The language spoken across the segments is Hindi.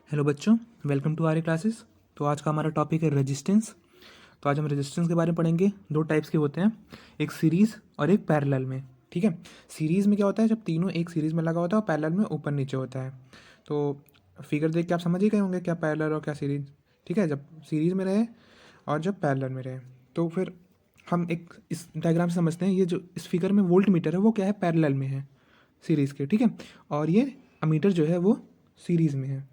हेलो बच्चों, वेलकम टू आर क्लासेस। तो आज का हमारा टॉपिक है रेजिस्टेंस। तो आज हम रेजिस्टेंस के बारे में पढ़ेंगे। दो टाइप्स के होते हैं, एक सीरीज़ और एक पैरेलल में। ठीक है, सीरीज़ में क्या होता है, जब तीनों एक सीरीज़ में लगा होता है और पैरेलल में ऊपर नीचे होता है। तो फिगर देख के आप समझ ही गए होंगे क्या पैरेलल और क्या सीरीज़। ठीक है, जब सीरीज़ में रहे और जब पैरेलल में रहे। तो फिर हम एक इस डायग्राम से समझते हैं, ये जो इस फिगर में वोल्ट मीटर है वो क्या है, पैरेलल में है सीरीज़ के। ठीक है, और ये अमीटर जो है वो सीरीज़ में है।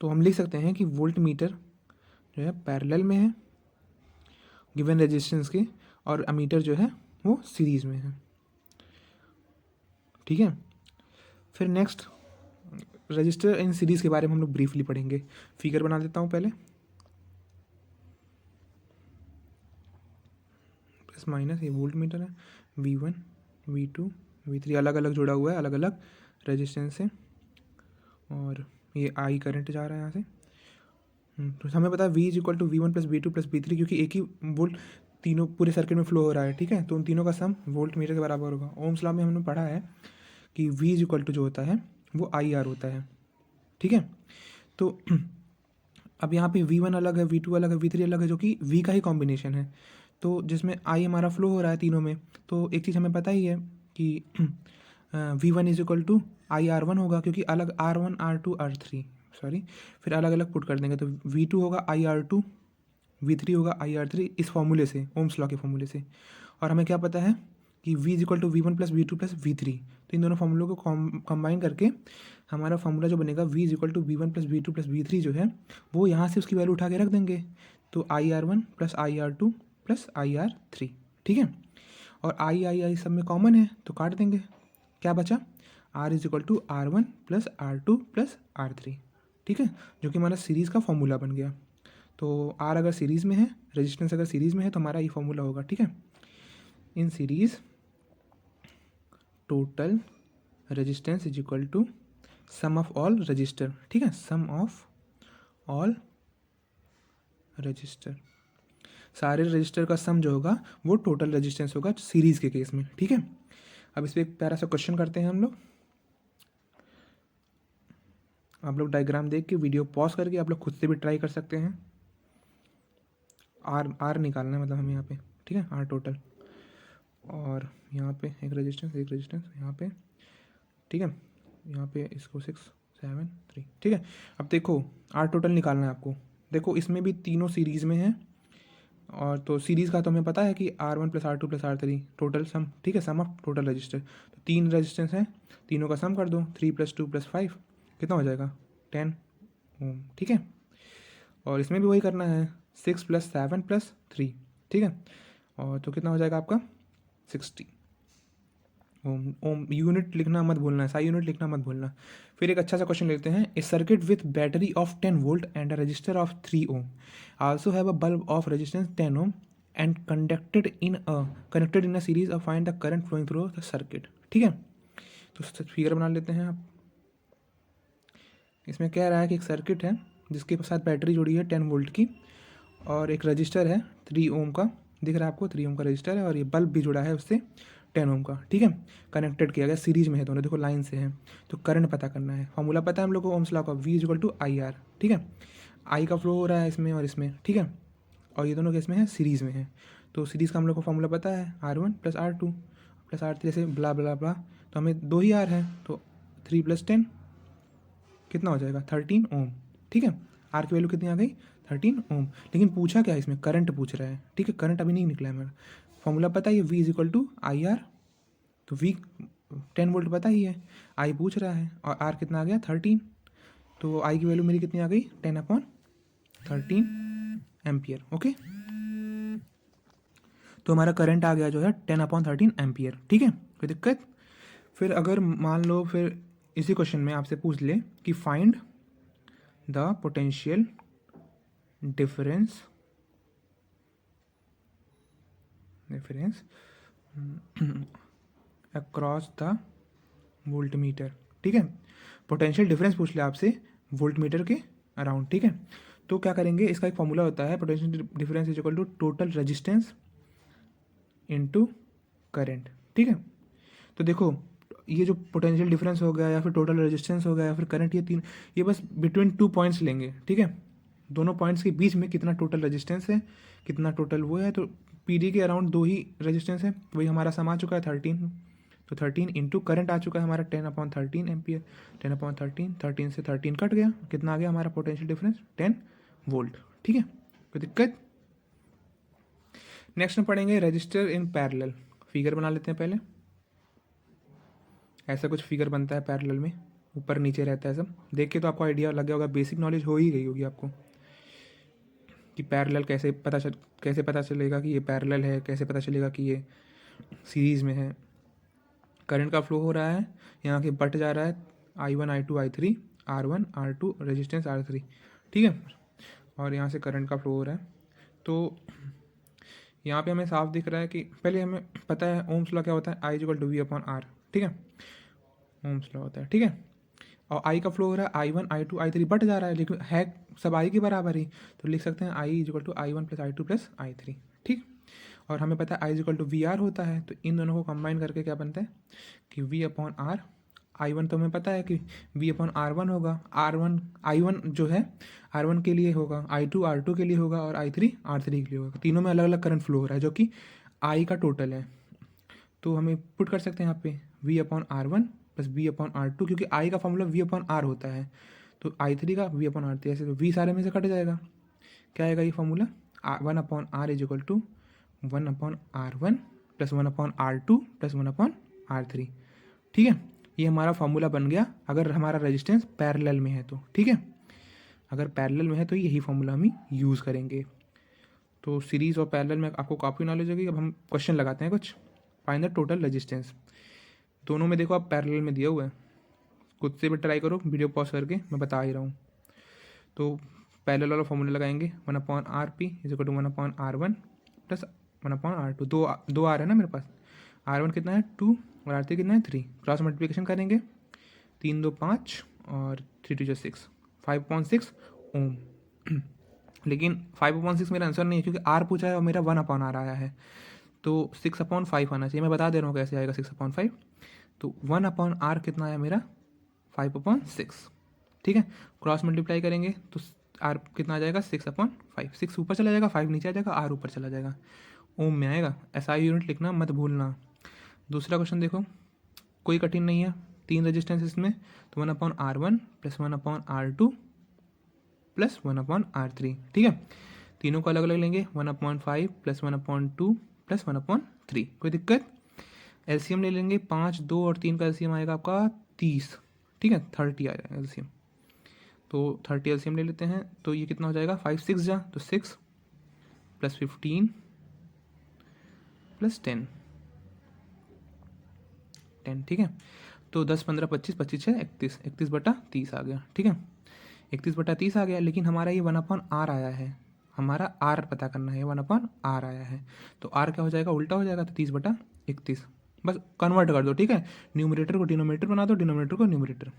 तो हम लिख सकते हैं कि वोल्ट मीटर जो है पैरेलल में है गिवन रेजिस्टेंस के, और अमीटर जो है वो सीरीज़ में है। ठीक है, फिर नेक्स्ट रजिस्टर इन सीरीज़ के बारे में हम लोग ब्रीफली पढ़ेंगे। फिगर बना देता हूँ पहले, प्लस माइनस ये वोल्ट मीटर है, V1 V2 V3 अलग अलग जुड़ा हुआ है, अलग अलग रेजिस्टेंस से, और ये आई करंट जा रहा है यहाँ से। तो हमें पता है V is equal to V1 plus V2 plus V3, क्योंकि एक ही वोल्ट तीनों पूरे सर्किट में फ्लो हो रहा है। ठीक है, तो उन तीनों का सम वोल्ट मीटर के बराबर होगा। ओम्स लॉ में हमने पढ़ा है कि V इज इक्वल टू जो होता है वो IR होता है। ठीक है, तो अब यहाँ पे V1 अलग है, V2 अलग है, V3 अलग है, जो कि V का ही कॉम्बिनेशन है। तो जिसमें I हमारा फ्लो हो रहा है तीनों में, तो एक चीज़ हमें पता ही है कि V1 is equal to IR1 होगा, क्योंकि अलग R1 R2 R3 सॉरी, फिर अलग अलग पुट कर देंगे। तो V2 होगा IR2, V3 होगा IR3, इस फॉर्मूले से, ओम्स लॉ के फॉर्मूले से। और हमें क्या पता है कि V is equal to V1 plus V2 plus V3। तो इन दोनों फॉर्मूलों को कंबाइन करके हमारा फॉर्मूला जो बनेगा V is equal to V1 plus V2 plus V3 जो है वो यहाँ से उसकी वैल्यू उठा के रख देंगे। तो IR1 plus IR2 plus IR3। ठीक है, और आई सब में कॉमन है तो काट देंगे, क्या बचा, R is equal to R1 plus R2 plus R3। ठीक है, जो कि हमारा सीरीज़ का फॉर्मूला बन गया। तो R अगर सीरीज़ में है, रेजिस्टेंस अगर सीरीज़ में है, तो हमारा ये फॉर्मूला होगा। ठीक है, in series total resistance is equal to sum of all resistor. ठीक है, सम ऑफ ऑल रजिस्टर, सारे रजिस्टर का सम जो होगा वो टोटल रेजिस्टेंस होगा सीरीज़ के केस में। ठीक है, अब इस पर एक प्यारा सा क्वेश्चन करते हैं हम लोग। आप लोग डायग्राम देख के वीडियो पॉज करके आप लोग खुद से भी ट्राई कर सकते हैं। आर निकालना है मतलब हमें यहाँ पे। ठीक है, आर टोटल, और यहाँ पे एक रेजिस्टेंस यहाँ पे। ठीक है, यहाँ पे इसको 6 7 3। ठीक है, अब देखो आर टोटल निकालना है आपको। देखो इसमें भी तीनों सीरीज़ में है, और तो सीरीज़ का तो हमें पता है कि R1 plus R2 plus R3 total sum. ठीक है, सम ऑफ टोटल रजिस्टर। तो तीन रजिस्टेंस हैं, तीनों का सम कर दो, 3 प्लस 2 प्लस 5 कितना हो जाएगा, 10 ओम। ठीक है, और इसमें भी वही करना है, 6 प्लस 7 प्लस 3। ठीक है, और तो कितना हो जाएगा आपका 60 ओम। ओम यूनिट लिखना मत भूलना, ऐसा यूनिट लिखना मत भूलना। फिर एक अच्छा सा क्वेश्चन लेते हैं। A circuit with battery of 10 volt and a resistor of 3 ohm also have a bulb of resistance 10 ohm and connected in a series of find the current flowing through the circuit. ठीक है, तो फिगर बना लेते हैं आप। इसमें कह रहा है कि एक सर्किट है जिसके साथ बैटरी जुड़ी है 10 वोल्ट की, और एक रजिस्टर है 3 ओम का, दिख रहा है आपको 3 ओम का रजिस्टर है, और ये बल्ब भी जुड़ा है उससे 10 ओम का। ठीक है, कनेक्टेड किया गया, सीरीज में है दोनों, देखो लाइन से है। तो करंट पता करना है, फॉर्मूला पता है हम लोग को ओम्स लॉ का, V is equal to IR। ठीक है, आई का फ्लो हो रहा है इसमें और इसमें। ठीक है, और ये दोनों केस में है, सीरीज़ में है। तो सीरीज़ का हम लोग को फॉर्मूला पता है, R1 plus R2 plus R3 से ब्ला ब्ला ब्ला। तो हमें दो ही R है, तो 3 प्लस 10 कितना हो जाएगा, 13 ओम। ठीक है, आर की वैल्यू कितनी आ गई, 13 ओम। लेकिन पूछा क्या है इसमें, करंट पूछ रहा है। ठीक है, करंट अभी नहीं निकला है मेरा, फॉर्मूला पता है, ये V is equal to IR। तो V 10 वोल्ट पता ही है, आई पूछ रहा है, और आर कितना आ गया 13। तो आई की वैल्यू मेरी कितनी आ गई, 10/13 एम्पियर। ओके, तो हमारा करंट आ गया जो है 10/13 एम्पियर। ठीक है, कोई दिक्कत। फिर अगर मान लो फिर इसी क्वेश्चन में आपसे पूछ ले कि find the potential difference across the volt meter. ठीक है, पोटेंशियल डिफरेंस पूछ ले आपसे वोल्ट मीटर के अराउंड। ठीक है, तो क्या करेंगे, इसका एक फॉर्मूला होता है, potential difference is equal to total resistance into current. ठीक है, तो देखो ये जो पोटेंशियल डिफरेंस हो गया या फिर टोटल रेजिस्टेंस हो गया या फिर करंट, ये तीन, ये बस बिटवीन 2 पॉइंट्स लेंगे, ठीक है। दोनों पॉइंट्स के बीच में कितना टोटल रेजिस्टेंस है, कितना टोटल वो है, तो पीडी के अराउंड 2 ही रेजिस्टेंस है, वही हमारा सम आ चुका है 13। तो 13 इंटू करंट आ चुका है हमारा 10/13 एम्पियर। 10/13, 13 से 13 कट गया, कितना आ गया हमारा पोटेंशियल डिफरेंस, 10 वोल्ट, ठीक है। कोई दिक्कत? नेक्स्ट में पढ़ेंगे रजिस्टर इन पैरेलल। फिगर बना लेते हैं पहले। ऐसा कुछ फिगर बनता है पैरेलल में, ऊपर नीचे रहता है सब। देख के तो आपको आइडिया लग गया होगा, बेसिक नॉलेज हो ही गई होगी आपको कि पैरेलल कैसे पता चलेगा कि ये पैरेलल है, कैसे पता चलेगा कि ये सीरीज़ में है। करंट का फ्लो हो रहा है, यहाँ के बट जा रहा है I1 I2 I3, R1 R2 resistance R3, ठीक है। और यहाँ से करंट का फ्लो हो रहा है। तो यहाँ पे हमें साफ दिख रहा है कि पहले हमें पता है ओम्स लॉ क्या होता है, I = V/R, ठीक है। ओम्स लॉ होता है, ठीक है। और आई का फ्लो हो रहा है I1 I2 I3, बट जा रहा है लेकिन है सब आई के बराबर ही, तो लिख सकते हैं I = I1 + I2 + I3, ठीक। और हमें पता है I = VR होता है, तो इन दोनों को कंबाइन करके क्या बनता है कि V/R। I1 तो हमें पता है कि V/R1 होगा, I1 जो है R1 के लिए होगा, I2 R2 के लिए होगा और I3 R3 के लिए होगा। तीनों में अलग अलग करंट फ्लो हो रहा है जो कि I का टोटल है। तो हमें पुट कर सकते हैं यहाँ पे V/R1 + V/R2, क्योंकि I का फॉर्मूला V/R होता है, तो I3 का V/R3, ऐसे तो V सारे में से कट जाएगा। क्या आएगा ये formula, 1/R = 1/R1 + 1/R2 + 1/R3, ठीक है। ये हमारा फॉर्मूला बन गया अगर हमारा रेजिस्टेंस पैरेलल में है तो, ठीक है। अगर पैरेलल में है तो यही फॉर्मूला हम यूज़ करेंगे। तो सीरीज़ और पैरेलल में आपको काफ़ी नॉलेज होगी। अब हम क्वेश्चन लगाते हैं कुछ। Find the total resistance. दोनों में देखो आप पैरेलल में दिया हुआ है, खुद से भी ट्राई करो, वीडियो पॉज करके, मैं बता ही रहा हूँ। तो पैरेलल वाला फॉर्मूला लगाएंगे, 1/RP = 1/R1 + 1/R2। दो आर है ना मेरे पास, R1 कितना है 2 और R3 कितना है 3। क्रॉस मल्टीप्लिकेशन करेंगे, 3 2 5 और 3 2 6, 5/6 ओम। लेकिन 5/6 मेरा आंसर नहीं है, क्योंकि R पूछा है और मेरा 1/R आया है, तो 6/5 आना चाहिए। मैं बता दे रहा हूँ कैसे आएगा 6/5। तो 1/R कितना आया मेरा, 5/6, ठीक है। क्रॉस मल्टीप्लाई करेंगे तो R कितना आ जाएगा, 6/5। 6 ऊपर चला जाएगा, 5 नीचे आ जाएगा, R ऊपर चला जाएगा, ओम में आएगा। SI यूनिट लिखना मत भूलना। दूसरा क्वेश्चन देखो, कोई कठिन नहीं है, 3 रेजिस्टेंस इसमें, तो 1/R1 + 1/R2 + 1/R3, ठीक है। तीनों को अलग अलग लेंगे, 1/5 + 1/2 + 1/3। कोई दिक्कत? एलसीएम ले लेंगे, 5 2 और 3 का एलसीएम आएगा आपका 30, ठीक है, 30 आएगा एलसीएम। तो 30 एलसीएम ले लेते हैं, तो ये कितना हो जाएगा, 5 6 जा तो 6 + 15 + 10, ठीक है। तो 10 15 25 25 6 31, 31/30 आ गया, ठीक है। 31/30 आ गया, लेकिन हमारा ये 1/R आया है, हमारा R पता करना है, 1/R आया है। तो R क्या हो जाएगा, उल्टा हो जाएगा, तो 30/31। बस कन्वर्ट कर दो, ठीक है। न्यूमरेटर को डिनोमिनेटर बना दो, डिनोमिनेटर को न्यूमरेटर।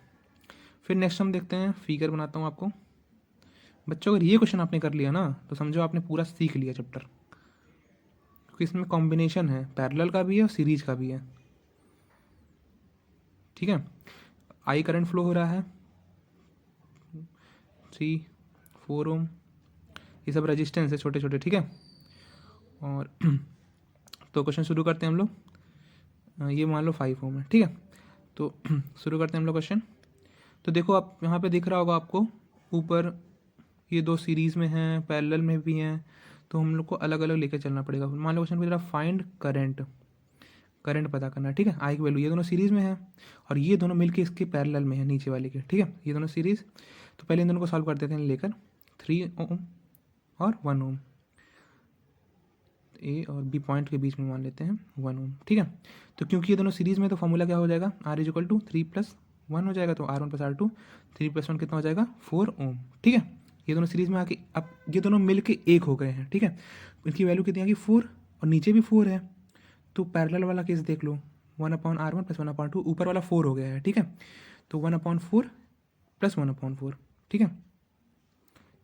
फिर नेक्स्ट हम देखते हैं, फिगर बनाता हूँ आपको। बच्चों अगर ये क्वेश्चन आपने कर लिया ना, तो समझो आपने पूरा सीख लिया चैप्टर, क्योंकि इसमें कॉम्बिनेशन है, पैरेलल का भी है और सीरीज का भी है, ठीक है। आई करंट फ्लो हो रहा है 3 4 ओम, ये सब रेजिस्टेंस है छोटे छोटे, ठीक है। और तो क्वेश्चन शुरू करते हैं हम लोग। ये मान लो 5 ओम है, ठीक है। तो शुरू करते हैं हम लोग क्वेश्चन। तो देखो आप यहाँ पे दिख रहा होगा आपको, ऊपर ये 2 सीरीज़ में हैं, पैरेलल में भी हैं, तो हम लोग को अलग अलग लेकर चलना पड़ेगा। मान लो क्वेश्चन पूछा फाइंड करंट, करंट पता करना है, ठीक है। आई की वैल्यू, ये दोनों सीरीज़ में है और ये दोनों मिलके इसके पैरेलल में है, नीचे वाले के, ठीक है। ये दोनों सीरीज़, तो पहले इन दोनों को सॉल्व कर देते हैं लेकर, 3 ओम और 1 ओम, ए और बी पॉइंट के बीच में मान लेते हैं 1 ओम, ठीक है। तो क्योंकि ये दोनों सीरीज़ में, तो फॉर्मूला क्या हो जाएगा, R = 3 + 1 हो जाएगा, तो R1 + R2, 3 + 1 कितना हो जाएगा, 4 ओम, ठीक है। ये दोनों सीरीज़ में आके अब ये दोनों मिल के एक हो गए हैं, ठीक है। इनकी वैल्यू कितनी आ गई, 4, और नीचे भी 4 है। तो पैरेलल वाला केस देख लो, 1/R1 + 1/2, ऊपर वाला 4 हो गया है, ठीक है। तो 1/4 + 1/4, ठीक है।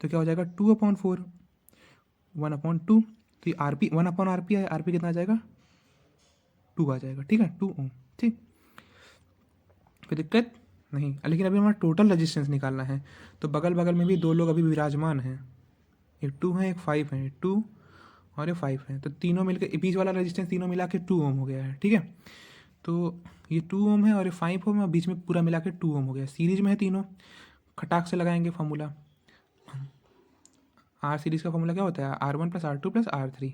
तो क्या हो जाएगा, 2/4, 1/2, तो ये RP 1/RP है, RP कितना आ जाएगा, 2 आ जाएगा, ठीक है, 2 ओम, ठीक। कोई दिक्कत नहीं। लेकिन अभी हमारा टोटल रेजिस्टेंस निकालना है, तो बगल बगल में भी 2 लोग अभी विराजमान हैं, एक 2 है एक 5 है, 2 और ये 5 है, तो तीनों मिलकर बीच वाला रेजिस्टेंस तीनों मिला के 2 ओम हो गया है। ठीक है, तो ये 2 ओम है और ये 5 ओम है, बीच में पूरा मिला के 2 ओम हो गया। सीरीज में है तीनों, खटाक से लगाएंगे फार्मूला। आर सीरीज़ का फार्मूला क्या होता है? R1 + R2 + R3,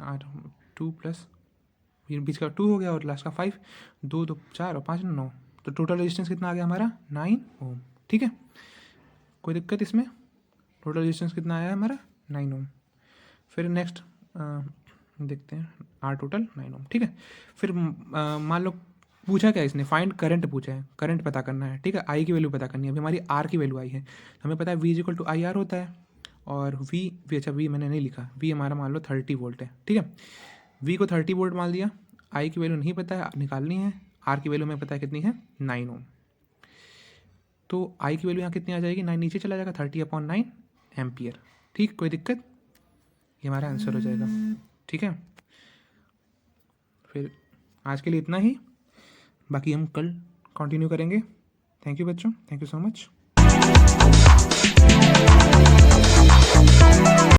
R2 plus ये बीच का 2 हो गया और लास्ट का 5, 2 2 4 और 5 9, तो टोटल रेजिस्टेंस कितना आ गया हमारा? 9 ओम। ठीक है, कोई दिक्कत इसमें? टोटल रेजिस्टेंस कितना आया है हमारा? 9 ओम। फिर नेक्स्ट देखते हैं, आर टोटल 9 ओम। ठीक है, फिर मान लो पूछा क्या इसने? फाइंड करंट पूछा है, करंट पता करना है। ठीक है, आई की वैल्यू पता करनी है। अभी हमारी आर की वैल्यू आई है, हमें पता है V = IR होता है, और वी अच्छा वी मैंने नहीं लिखा, वी हमारा मान लो 30 वोल्ट है। ठीक है, वी को 30 वोल्ट मान दिया। आई की वैल्यू नहीं पता है, निकालनी है। आर की वैल्यू हमें पता है कितनी है? 9 ओम। तो आई की वैल्यू यहाँ कितनी आ जाएगी? 9 नीचे चला जाएगा, 30/9 एम्पियर। ठीक, कोई दिक्कत? ये हमारा आंसर हो जाएगा। ठीक है, फिर आज के लिए इतना ही, बाकी हम कल कंटिन्यू करेंगे। थैंक यू बच्चों, थैंक यू सो मच।